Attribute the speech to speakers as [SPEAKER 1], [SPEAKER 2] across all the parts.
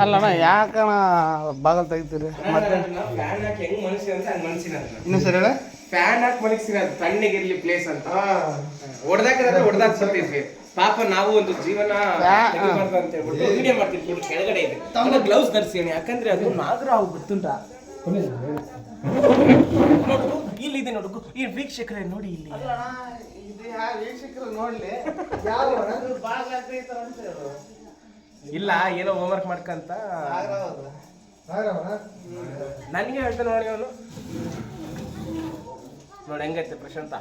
[SPEAKER 1] ಅಲ್ಲಣ್ಣ ಯಾಕಣ ಬಾಗಲ್ ತೆಗಿತೀರಿ ಮತ್ತೆ ಇನ್ನು ಸರಿ ಹೇಳ
[SPEAKER 2] ಫ್ಯಾನ್ ಹಾಕಿ ಮಲಗಿಸಿರ ತಣ್ಣಗಿರ್ಲಿ ಪ್ಲೇಸ್ ಅಂತ ಹೊಡೆದಾಕ ಬರ್ತಿದ್ವಿ ಪಾಪ ನಾವು ಒಂದು ಜೀವನ ತೆಗಿಬಾರ್ದು ಅಂತ ಹೇಳ್ಬಿಟ್ಟು ವಿಡಿಯೋ ಮಾಡ್ತಿದ್ವಿ ಕೆಳಗಡೆ ಇದೆ ತಮ್ಮ ಗ್ಲೌಸ್ ಧರಿಸಿ ಯಾಕಂದ್ರೆ ಅದು ನಾಗರ ಹಾವು ಗೊತ್ತುಂಟಾ ಇಲ್ಲಿದೆ ನೋಡು ಈ ವೀಕ್ಷಕರೇ ನೋಡಿ ಇಲ್ಲಿ
[SPEAKER 1] ವೀಕ್ಷಕರು ನೋಡ್ಲಿ
[SPEAKER 2] ಇಲ್ಲ ಏನೋ ಹೋಮ್ವರ್ಕ್ ಮಾಡ್ಕಂತ ನನಗೆ ಹೇಳ್ತಾನೆ ನೋಡಿ ಅವನು ನೋಡಿ ಹೆಂಗೈತೆ ಪ್ರಶಾಂತ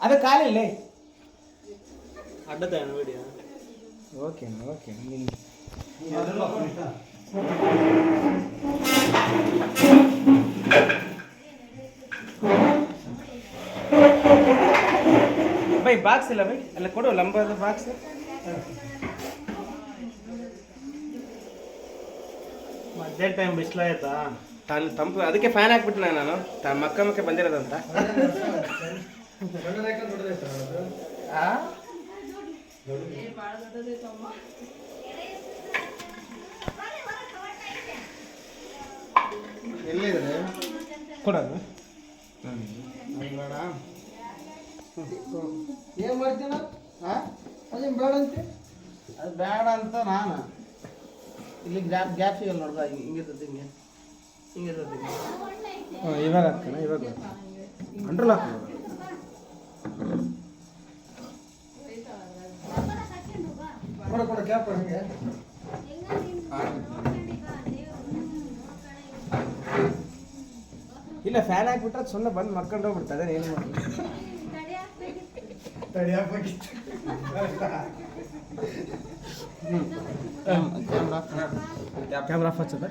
[SPEAKER 2] ಅದ ಕಾಲಿಲ್ಲ
[SPEAKER 1] ಅಡ್ಡದ ನೋಡಿ
[SPEAKER 2] ಓಕೆ ಓಕೆ ಬೈ ಬಾಕ್ಸ್ ಇಲ್ಲ ಬೈ ಅಲ್ಲ ಕೊಡು ಲಂಬದ ಬಾಕ್ಸ್
[SPEAKER 1] ಮಧ್ಯಾಹ್ನ ಟೈಮ್ ಬಿಸಿಲಾಯ್ತಾ
[SPEAKER 2] ತಂಪು ಅದಕ್ಕೆ ಫ್ಯಾನ್ ಹಾಕ್ಬಿಟ್ಟು ನಾನು ಮಕ್ಕ ಬಂದಿರೋದಂತ
[SPEAKER 1] ಎಲ್ಲಿದೆ
[SPEAKER 2] ಕೊಡೋದು
[SPEAKER 1] ಬೇಡ ಏನು ಮಾಡ್ತೀನ ಅದೇನು ಬೇಡ ಅಂತೆ ಅದು ಬೇಡ ಅಂತ ನಾನು ಇಲ್ಲಿ ಗ್ಯಾಪ್ ಸಿಗಲ್ಲ ನೋಡ್ಬಾ ಹಿಂಗಿರ್ತದೆ ಹಿಂಗಿರ್ತದೆ
[SPEAKER 2] ಇವಾಗ ಹಾಕ್ತಾನೆ ಇವಾಗ ಕಂಟ್ರೋಲ್ ಹಾಕ್ಬೋದು
[SPEAKER 1] ಕೊಡ ಗ್ಯಾಪ್ ಹಂಗೆ
[SPEAKER 2] ಇಲ್ಲ ಫ್ಯಾನ್ ಹಾಕ್ಬಿಟ್ರೆ ಸುಮ್ಮನೆ ಬಂದು ಮರ್ಕೊಂಡು ಹೋಗ್ಬಿಡ್ತದೆ ಏನು ಮಾಡಿ ಕ್ಯಾಮ್ರಾ ಆಫ್ ಹಚ್ಚದ